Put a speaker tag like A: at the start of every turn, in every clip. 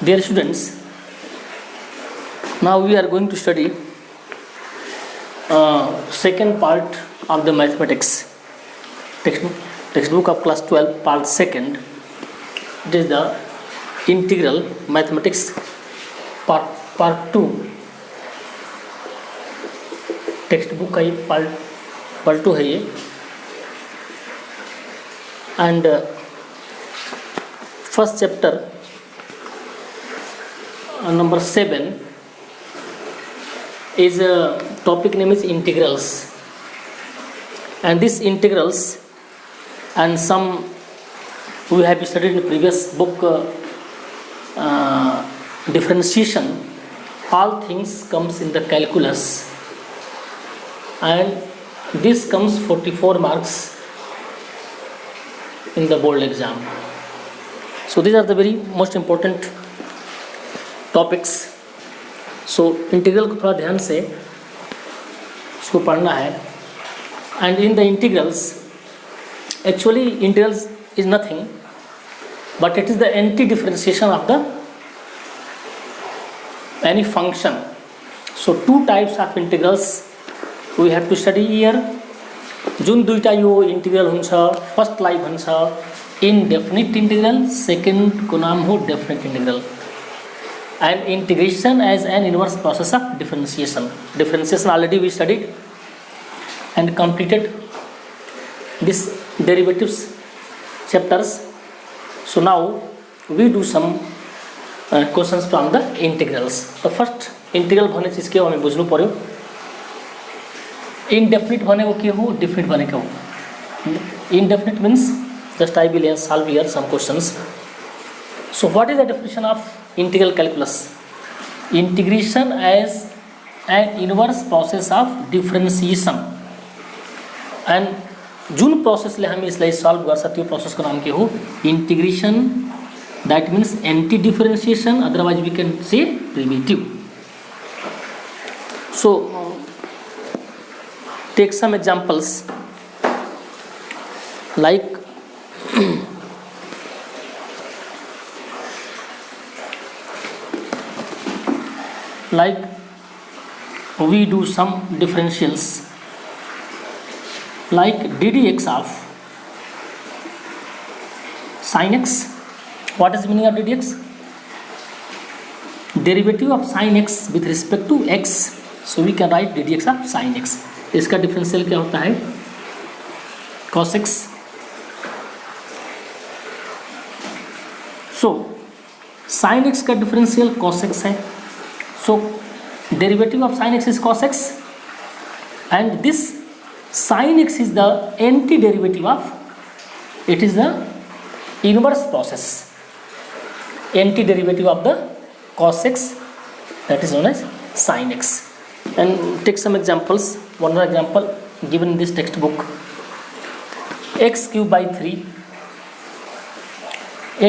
A: Dear students, now we are going to study second part of the mathematics textbook of class 12, part second. It is the integral mathematics part 2. Text book का ये part 2 है ये. And first chapter number 7 is a topic name is integrals, and these integrals and some we have studied in the previous book differentiation. All things comes in the calculus, and this comes 44 marks in the board exam. So these are the very most important topics. So integral को थोड़ा ध्यान से इसको पढ़ना है. And in the integrals, actually integrals is nothing but it is the anti differentiation of the any function. So two types of integrals we have to study here. जुन दुईटा यो इंटीग्रल हुन्छ, फर्स्टलाई भन्छ इनडेफिनिट इंटीग्रल, सेकेंड को नाम हो definite integral. And integration as an inverse process of differentiation. Differentiation already we studied and completed this derivatives chapters. So now we do some questions from the integrals. The first integral भने चीज के हो हमें बुझ्नु पर्यो. Indefinite भनेको के हो, definite भनेको हो. Indefinite means just I will solve here some questions. So what is the definition of integral calculus? Integration as an inverse process of differentiation. And जुन प्रोसेसले हामी यसलाई सल्भ गर्छ त्यो प्रोसेसको नाम के हो, integration. That means anti differentiation, otherwise we can say primitive. So take some examples like like we do some differentials like ddx of sin x. What is the meaning of ddx? Derivative of sin x with respect to x. So we can write ddx of sin x. इसका differential क्या होता है, cos x. So sin x का differential cos x है. So derivative of sin x is cos x, and this sin x is the antiderivative of, it is the inverse process, antiderivative of the cos x, that is known as sin x. And take some examples. One more example given in this textbook. x cube by 3.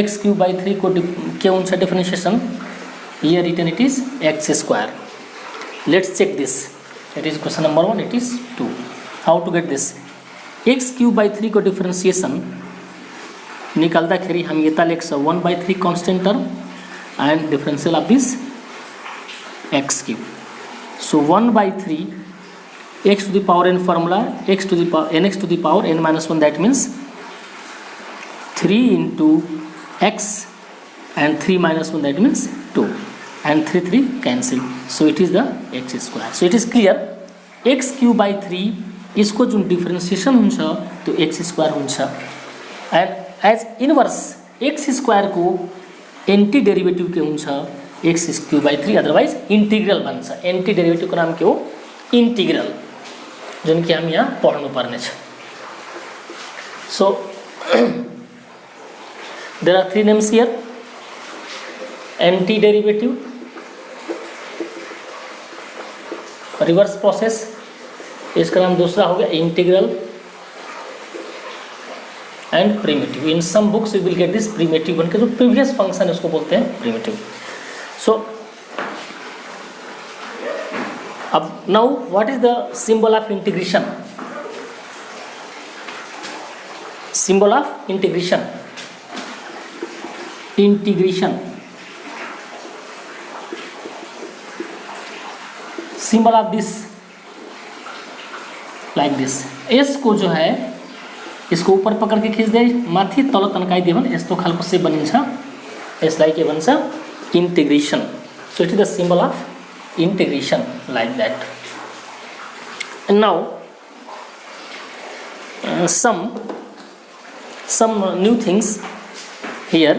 A: x cube by 3 को क्या उनका differentiation, here written it is x square. Let's check this. It is question number 1, it is 2. How to get this? x cube by 3 को differentiation निकालता खेरी हम ये ताले 1/3 constant term and differential of this x cube. So 1/3 x to the power n formula, x to the power nx to the power n minus 1, that means 3 into x and 3 minus 1, that means 2, and 3 cancel. So it is the x square. So it is clear x cube by 3 इसको जो differentiation हुन्छ त्यो x square हुन्छ. And as inverse x square को anti derivative के हुन्छ x cube by 3, otherwise integral भन्छ. Anti derivative को नाम के हो इंटीग्रल, जुन कि हम यहाँ पढ्नु पर्ने छ. So there are 3 names here. Anti derivative, reverse process, इसका नाम दूसरा हो गया integral, and primitive. In some books you will get this primitive बन के, जो प्रीवियस फंक्शन है उसको बोलते हैं प्रिमिटिव. सो अब now what is the symbol of integration? Symbol of integration, integration symbol of this like this. S को जो है इसको ऊपर पकड़ के खींच दे माथि तल तन्काई दियो भने यस्तो खालको सेप बनिन्छ। यसलाई के भन्छ integration. So it is the symbol of integration like that. And now some new things here,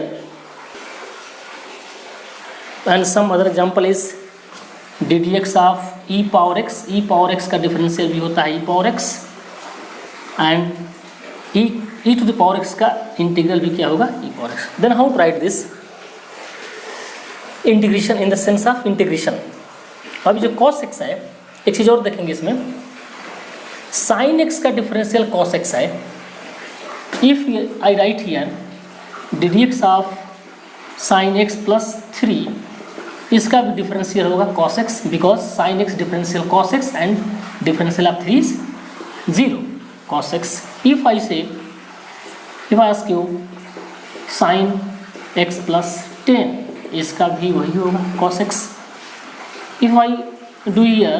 A: and some other example is ddx of e power x। e power x का डिफरेंशियल भी होता है e power x, and e to the power x का integral भी क्या होगा e power x। Then how to write this integration in the sense of integration. अभी जो cos x है, एक चीज़ और देखेंगे इसमें, sin x का डिफरेंशियल cos x है। If I right here ddx of sin x plus 3, इसका भी डिफरेंशियल होगा cos x, because sin x differential cos x and differential of 3 is 0 cos x। If I ask you sin x plus 10, इसका भी वही होगा cos x। If I do here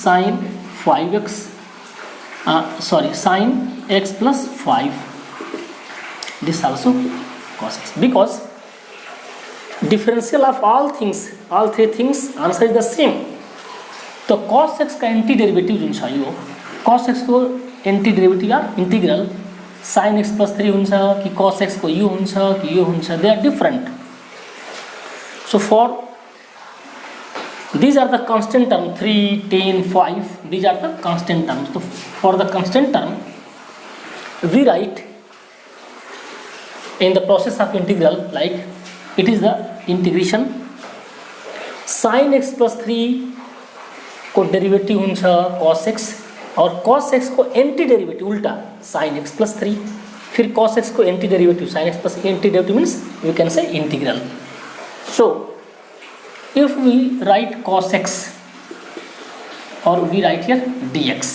A: sin 5x sin x plus 5, this also cos x, because differential of all three things answer is the same। तो cos x का anti derivative जुन छ यो cos x को anti derivative या integral sin x plus 3 हुन्छ कि cos x को यो हुन्छ कि यो हुन्छ, they are different. So for these are the constant term 3, 10, 5, these are the constant terms। so for the constant term we write in the process of integral like it is the integration sin x plus 3 को derivative हुन्छ cos x, और cos x को anti derivative उल्टा sin x plus 3, फिर cos x को anti derivative sin x plus anti derivative means we can say integral। so if we write cos x or we write here dx,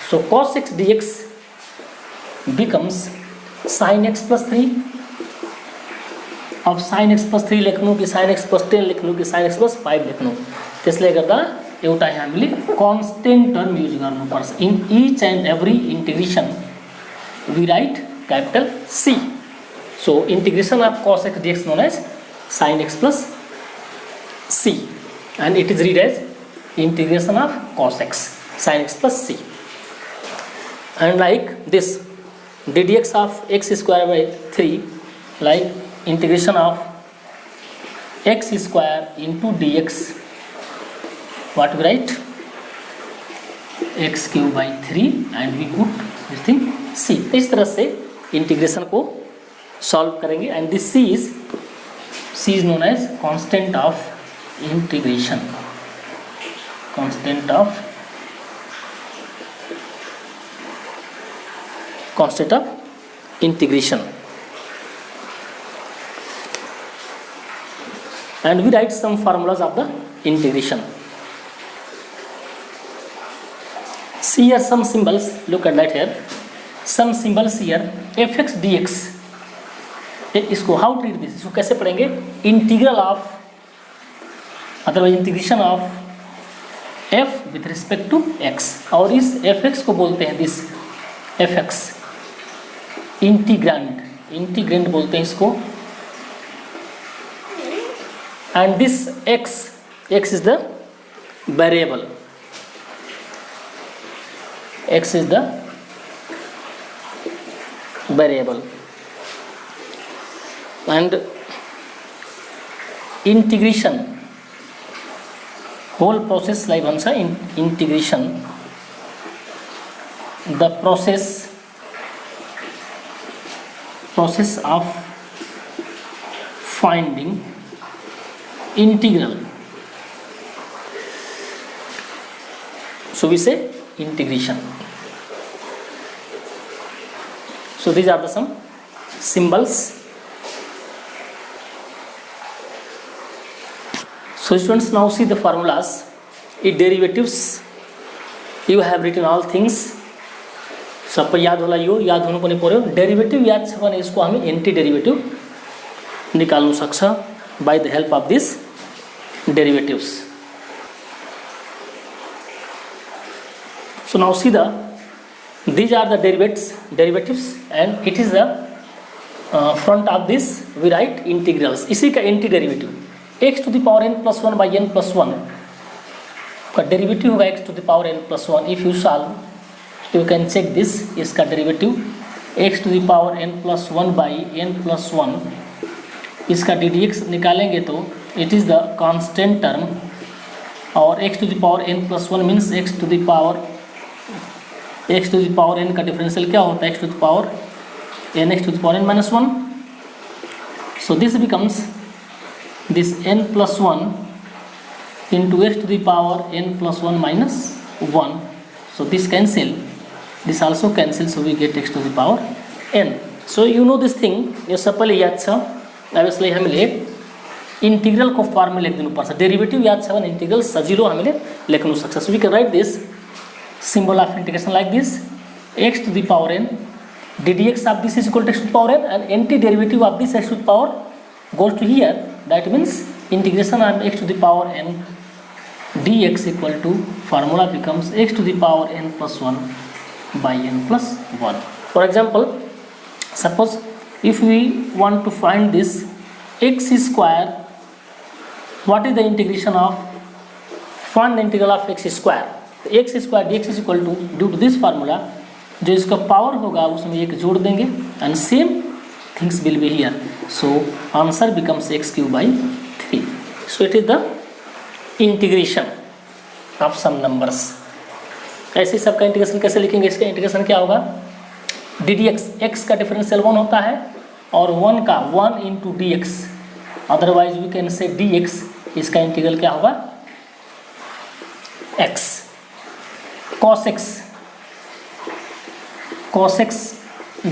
A: so cos x dx becomes sin x plus 3। अब sin x plus 3 लेख्नु कि sin x plus 10 लेख्नु कि sin x plus 5 लेख्नु, त्यसले गर्दा एउटा हामीले कन्स्टेन्ट टर्म युज गर्नुपर्छ। In each and every integration we write capital C। so integration of cos x dx known as sin x plus C, and it is read as integration of cos x sin x plus C। and like this ddx of x square by 3, like integration of x square into dx, what we write x cube by 3 and we put this thing C। इस तरह से integration को solve करेंगे, and this C is known as constant of integration, constant of integration। and we write some formulas of the integration। see here some symbols, look at that here, some symbols here fx dx। इसको how treat this, इसको कैसे पढ़ेंगे, integral of मतलब integration of f with respect to x, और इस fx को बोलते हैं दिस fx इंटीग्रेंड बोलते हैं इसको, and this x is the variable, x is the variable, and integration whole process like once integration, the process of finding integral, so we say integration। so these are the some symbols। so students, now see the formulas, it derivatives you have written all things, सब याद होला, यो याद हुनु पनि पर्यो। डेरिवेटिभ याद छ भने यसको हामी एन्टी डेरिवेटिभ निकाल्नु सक्छ by the help of this derivatives. So now see these are the derivatives and it is the front of this we write integrals. इसी का anti derivative x to the power n plus one by n plus one का derivative होगा x to the power n plus one. If you solve you can check this. इसका derivative x to the power n plus one by n plus one, इसका ddx निकालेंगे तो it is the constant term. और x to the power n plus one means x to the power n का differential क्या होता है, x to the power n x to the power n minus 1. So this becomes this n plus 1 into x to the power n plus 1 minus 1. So this cancel, this also cancel, so we get x to the power n. So you know this thing, यो सबले याद छ. अब हामीले integral को firm में लेख दिनुपर्छ. Derivative याद छ भने इंटीग्रल सजिलो हामीले लेख्न सक्छ. So we can write this symbol of integration like this: x to the power n ddx of this is equal to x to the power n, and antiderivative of this x to the power goes to here. That means integration of x to the power n dx equal to formula becomes x to the power n plus 1 by n plus 1. For example, suppose if we want to find this x square, what is the integration of, find the integral of x square. x square dx is equal to, due to this formula, जो इसका power होगा उसमें एक जोड़ देंगे and same things will be here. So answer becomes x cube by 3. So it is the integration of some numbers. ऐसे सबका integration कैसे लिखेंगे, इसका इंटीग्रेशन क्या होगा, ddx, x का डिफरेंशियल 1 होता है और 1 का 1 into dx, otherwise we can say dx, इसका इंटीग्रल क्या होगा x. cos x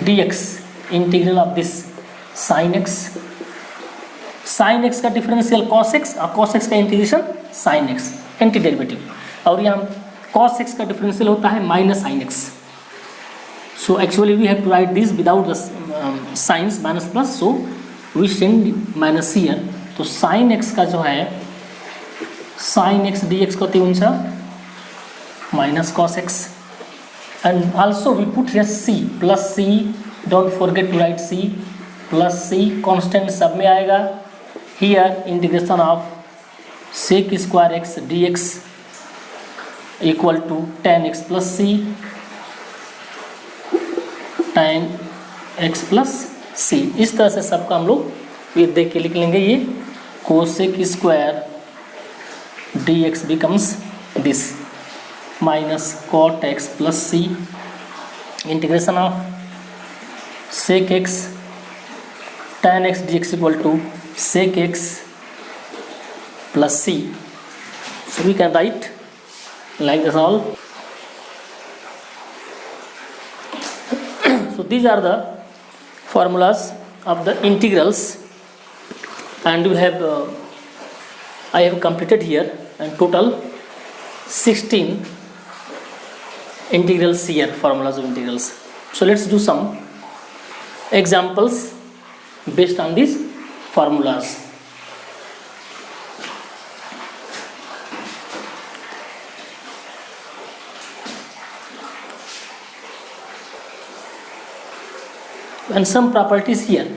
A: dx integral of this sin x का डिफरेंशियल cos x और cos x का integration sin x, anti derivative. और यहाँ cos x का डिफरेंशियल होता है minus sin x. So actually we have to write this without the science minus plus, so we send minus here. तो sin x का जो है sin x dx कति हुन्छ minus cos x. And also we put here c plus c, don't forget to write c plus c, constant सब में आएगा. Here integration of sec square x dx equal to tan x plus c, tan x plus c. इस तरह से सबका हम लोग ये देख के लिख लेंगे. ये cosec square dx becomes this minus cot x plus c, integration of sec x tan x dx equal to sec x plus c. So we can write like this all. So these are the formulas of the integrals, and we have I have completed here and total 16 integrals here, formulas of integrals. So let's do some examples based on these formulas. And some properties here.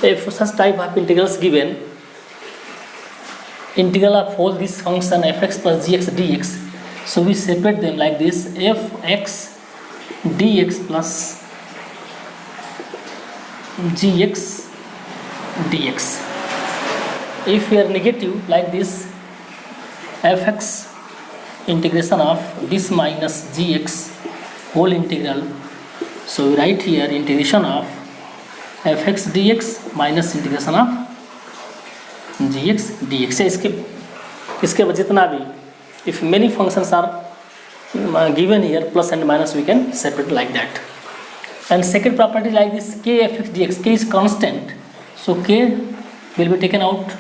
A: If such type of integrals given, integral of whole this function fx plus gx dx, so we separate them like this: fx dx plus gx dx. If we are negative like this, fx integration of this minus gx whole integral, so we write here integration of fx dx minus integration of gx dx. इसके जितना भी, if many functions are given here plus and minus, we can separate like that. And second property like this, k fx dx, k is constant, so k will be taken out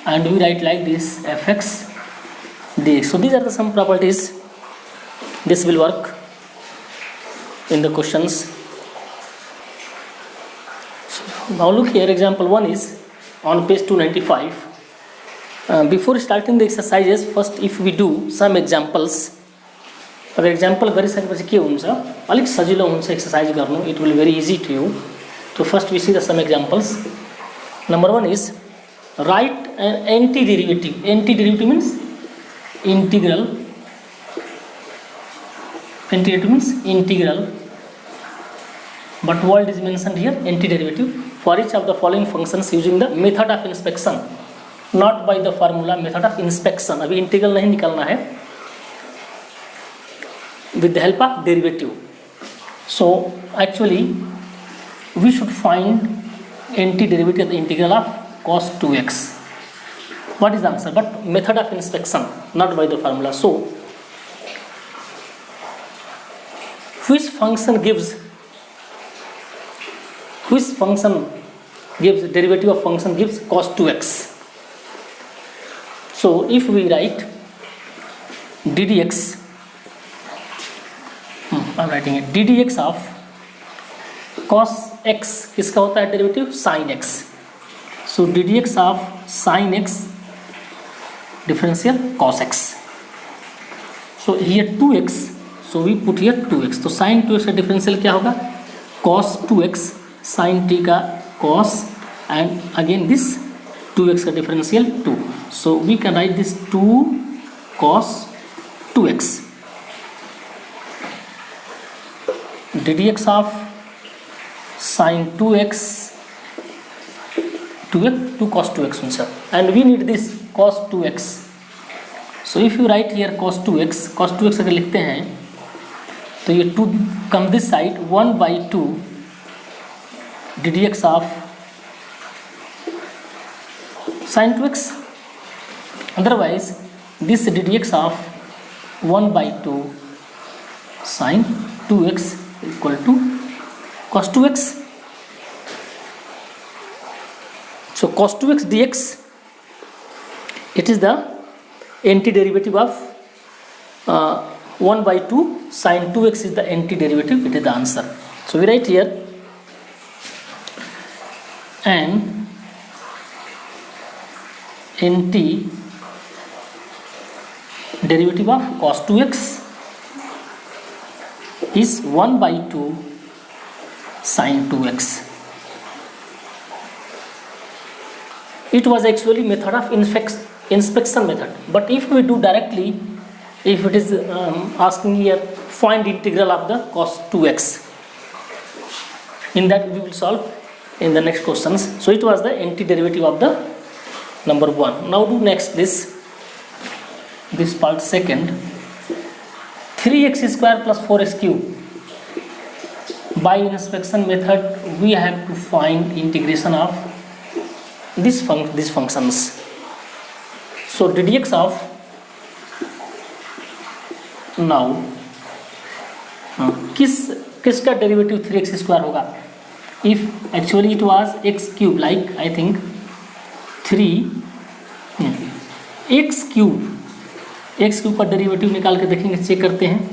A: and we write like this fx dx. So these are the some properties. This will work in the questions. So now look here, example 1 is on page 295. Before starting the exercises, first if we do some examples, अब example गरिसकेपछि के हुन्छ, अलिक सजिलो हुन्छ exercise गर्नु, it will very easy to you. तो first we see the some examples. Number 1 is write an anti derivative. Anti derivative means integral. Anti derivative means integral, but what is mentioned here, antiderivative for each of the following functions using the method of inspection, not by the formula, method of inspection. अभी integral नहीं निकालना है, with the help of derivative. So actually we should find antiderivative of the integral of cos 2x. What is the answer? But method of inspection, not by the formula. So which function gives derivative of function gives cos 2x. So if we write ddx, I'm writing it, ddx of cos x किसका होता है derivative, sin x. So ddx of sin x differential cos x. So here 2x, so we put here 2x. तो sin 2x का differential क्या होगा, cos 2x sin t का cos, and again this 2x का differential 2. So we can write this 2 cos 2x. ddx of sin 2x 2 cos 2x हुन्छ, and we need this cos 2x. So if you write here cos 2x अगर लिखते हैं तो ये 2 come this side, 1/2 ddx of sin 2x. Otherwise this ddx of 1/2 sin 2x equal to cos 2x. So cos 2x dx, it is the antiderivative of 1/2 sin 2x is the antiderivative. It is the answer. So we write here an antiderivative of cos 2x is 1/2 sin 2x. It was actually method of inspection method, but if we do directly, if it is asking here find integral of the cos 2x, in that we will solve in the next questions. So it was the antiderivative of the number 1. Now do next this part second. 3x square plus 4x cube. By inspection method we have to find integration of these functions. So ddx of now किसका derivative 3x square होगा. If actually it was x cube, like I think 3 x cube का derivative निकाल के देखेंगे, check करते हैं.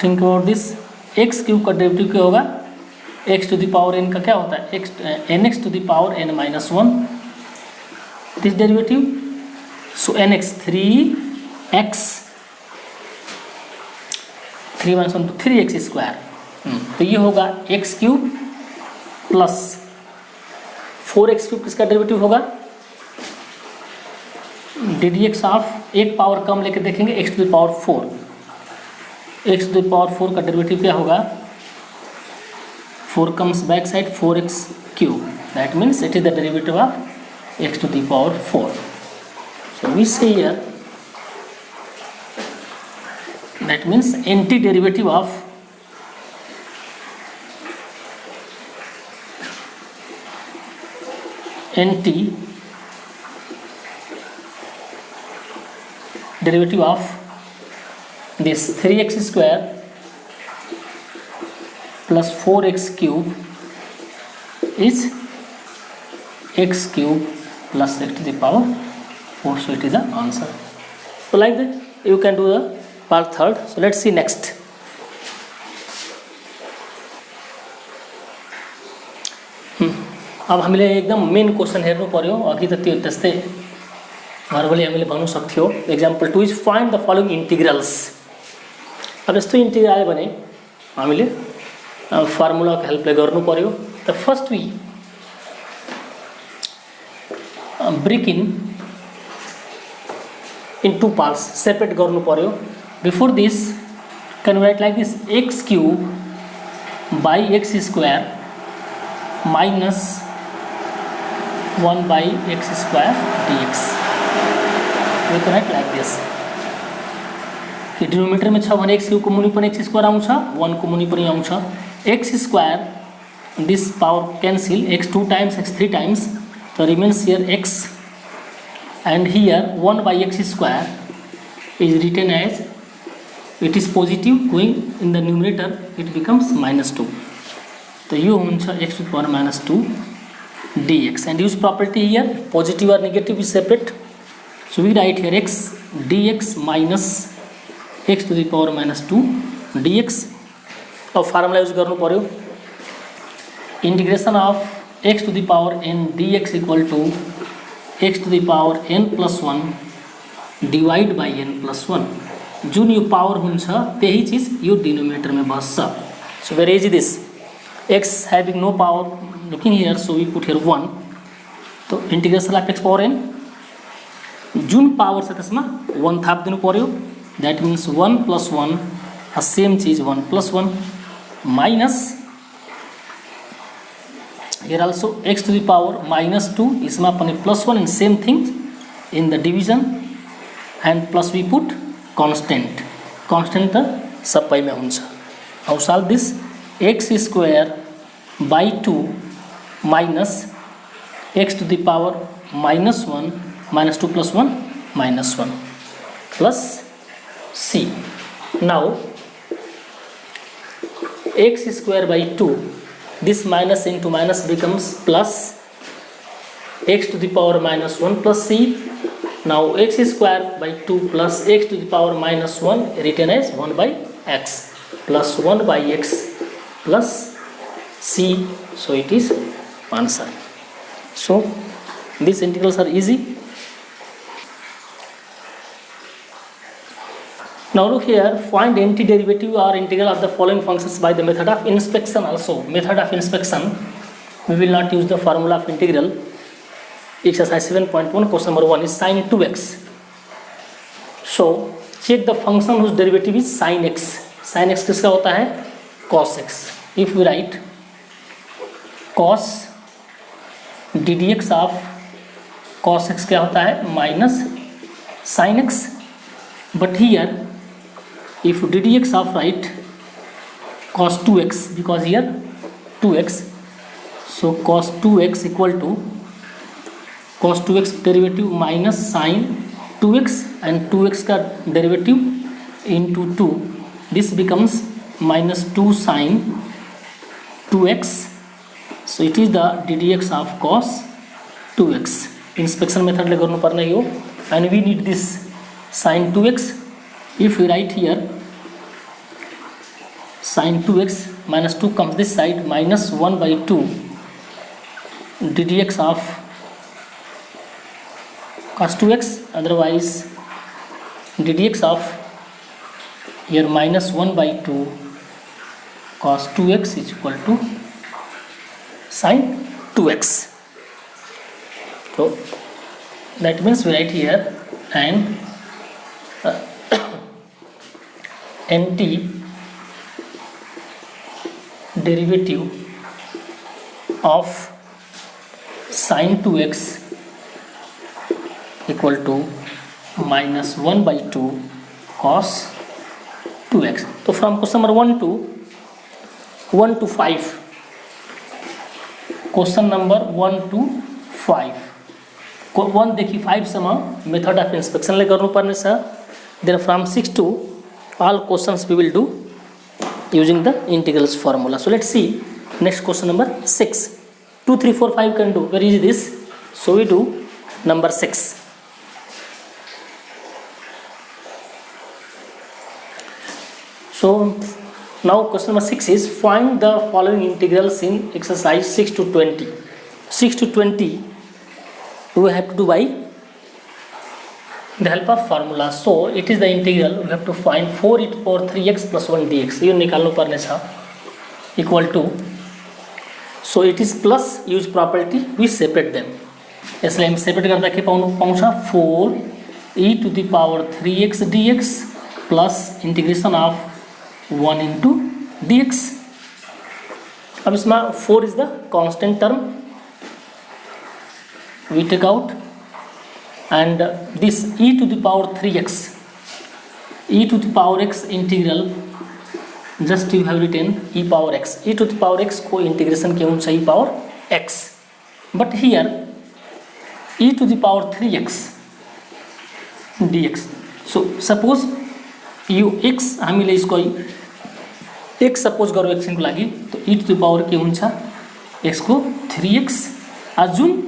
A: Think about this. x cube का derivative क्या होगा, x to the power n का क्या होता है, nx टू the power n minus 1 this derivative. So nx 3x 3 minus 1 to 3x square. तो ये होगा x cube plus 4x cube, किसका डेरिवेटिव होगा, ddx ऑफ एक पावर कम लेके देखेंगे x to the power 4. x to the power 4 का डेरिवेटिव क्या होगा, 4 comes back side 4x cube. That means it is the derivative of x to the power 4. So we say here that means antiderivative of derivative of this 3x square plus 4x cube is x cube plus x to the power 4. So it is the answer. So like that you can do the part third. So let's see next. अब हामीले एकदम main question हेर्नु पर्यो. अघि त त्यो त्यस्तै normally हामीले भन्नु सक्थ्यो example 2 is find the following integrals. अब यस्तो इन्टिग्रल आयो भने हामीले फर्मुलाको हेल्पले गर्नु पर्यो। The first we break in two parts, separate गर्नु पर्यो। Before this can write like this x cube by x square minus 1 by x square dx। We can write like this कि डिनोमिनेटर में छ भने एक्स क्यूब को मुनि पनि x square आउँछ, 1 को मुनि पनि आउँछ। X square this power cancel, x 2 times x 3 times, so remains here x, and here 1 by x square is written as, it is positive going in the numerator, it becomes -2। तो यो हुन्छ x to the power -2 dx, and use property here positive or negative is separate, so we write here x dx minus x to the power -2 dx। अब formula use गर्नु पर्यो, integration of x to the power n dx equal to x to the power n plus 1 divide by n plus 1। जुन यो power हुन्छ त्यही चीज यो denominator में बस्छ। So very easy this, x having no power looking here, so we put here 1। तो integration of x power n जुन पावर छ त्यसमा 1 थाप दिनु पर्यो, दैट मीन्स 1 plus 1 सेम चीज 1 plus 1 minus here also x to the power -2, इसमा पनि +1 and same thing in the division, and plus we put constant त सबैमा हुन्छ। how solve this, x square by 2 minus x to the power -1 -2 plus 1 -1 plus c। now x square by 2, this minus into minus becomes plus x to the power -1 plus c। now x square by 2 plus x to the power -1 written as 1 by x plus 1 by x plus c, so it is answer। so these integrals are easy। now look here, find antiderivative or integral of the following functions by the method of inspection also। method of inspection, we will not use the formula of integral। exercise 7.1 question number 1 is sin 2x। so check the function whose derivative is sin x। sin x किसका होता है, cos x। if we write cos ddx of cos x क्या होता है, minus sin x, but here if ddx of right cos 2x, because here 2x, so cos 2x equal to cos 2x derivative minus sin 2x, and 2x का derivative into 2, this becomes -2 sin 2x, so it is the ddx of cos 2x। inspection method ले गर्नु पर्ने हो, and we need this sin 2x। if we write here sin 2x -2 comes this side, minus 1 by 2 ddx of cos 2x, otherwise ddx of here minus 1 by 2 cos 2x is equal to sin 2x। so that means we write here and anti derivative of sin 2x equal to minus 1 by 2 cos 2x। तो from question number 1 to 5, question number 1 to 5, 1 देखि 5 सम्म method of इन्स्पेक्सनले गर्नुपर्ने छ। Then from 6 to all questions we will do using the integrals formula। so let's see next question number 6। 2 3 4 5 can do very easy this, so we do number 6। so now question number 6 is find the following integrals in exercise 6 to 20। 6 to 20 we have to do by the help of formula. So it is the integral we have to find 4e to power 3x plus 1 dx यो निकाल्नु पर्ने छ equal to, so it is plus use property we separate them. यसलाई हामी separate गर्दा के पाउँछ 4e to the power 3x dx plus integration of 1 into dx. अब इसमें 4 is the constant term we take out, and this e to the power 3x, e to the power x integral just you have written e power x, e to the power x को integration के हुन्छ e power x, but here e to the power 3x dx. so suppose yo x हामीले यसको x suppose गरौँ एकछिनको लागि, तो e to the power के हुन्छ x को 3x Jun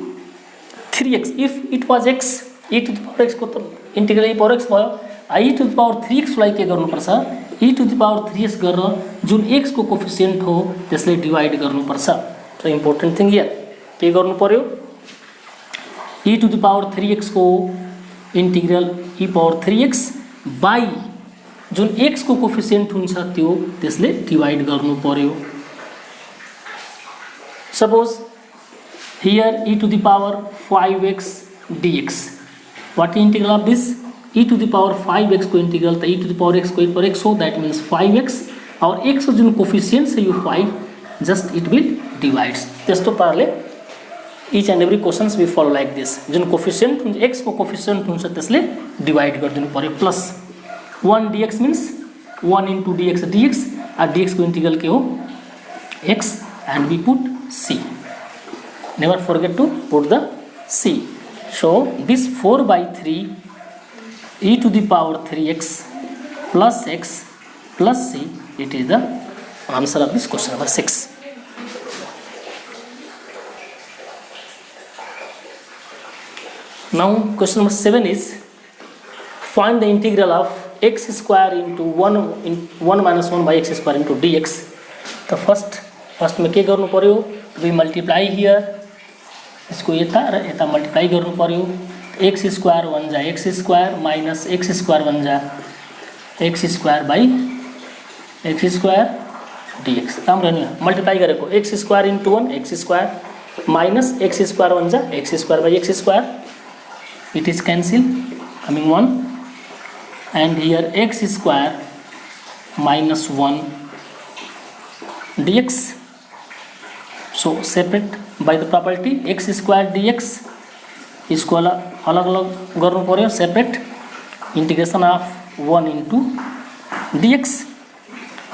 A: 3x if it was x, e to the power x को त इंटीग्रल e power x भयो, e to the power 3x लाई के गर्नुपर्छ e to the power 3x गरेर जुन x को कोफिसिएन्ट हो त्यसले डिवाइड गर्नुपर्छ. सो इम्पोर्टेन्ट थिङ हियर के गर्नु पर्यो e to the power 3x को integral e power 3x by Jun x को कोफिसिएन्ट हुन्छ त्यो त्यसले डिवाइड गर्नु पर्यो. Suppose here e to the power 5x dx, what integral of this e to the power 5x को integral त e to the power x को e power x हो, that means 5x और x को जुन coefficient छ यो 5 just it will divides. त्यस्तो पाराले each and every questions we follow like this, Jun coefficient हुन्छ x को कोफिसिएन्ट हुन्छ त्यसले डिवाइड गरिदिनु पर्यो. Plus 1 dx means 1 into dx dx, और dx को इंटीग्रल के हो x and we put c. Never forget to put the c. So this 4 by 3 e to the power 3x plus x plus c, it is the answer of this question number 6. Now question number 7 is find the integral of x square into 1 minus 1 by x square into dx. तो first में के गर्नु पर्यो, we multiply here, इसको यता र यता multiply गर्नु पर्यो. x स्क्वायर 1 जा x square minus x square 1 जा x square by x square dx. राम्रो नि मल्टिप्लाई गरेको x square into 1 x square minus x square 1 जा x square by x square, it is cancel coming 1, and here x square minus 1 dx. So separate by the property x square dx, इसको अलग अलग गर्नु पर्यो separate, integration of 1 into dx.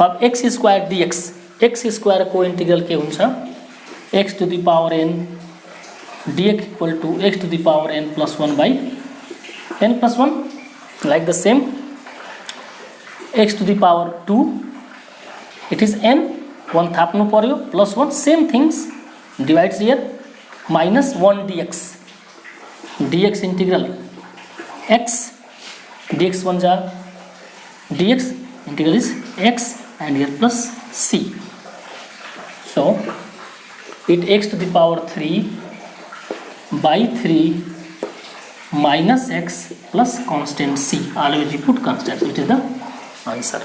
A: अब x square dx, x square को integral के हुन्छ x to the power n dx equal to x to the power n plus 1 by n plus 1, like the same x to the power 2, it is n 1 थाप्नु पर्यो plus 1 same things divides here minus 1 dx, dx integral x dx 1 जा dx integral is x and here plus c. So it x to the power 3 by 3 minus x plus constant c, always we put constant, it is the answer.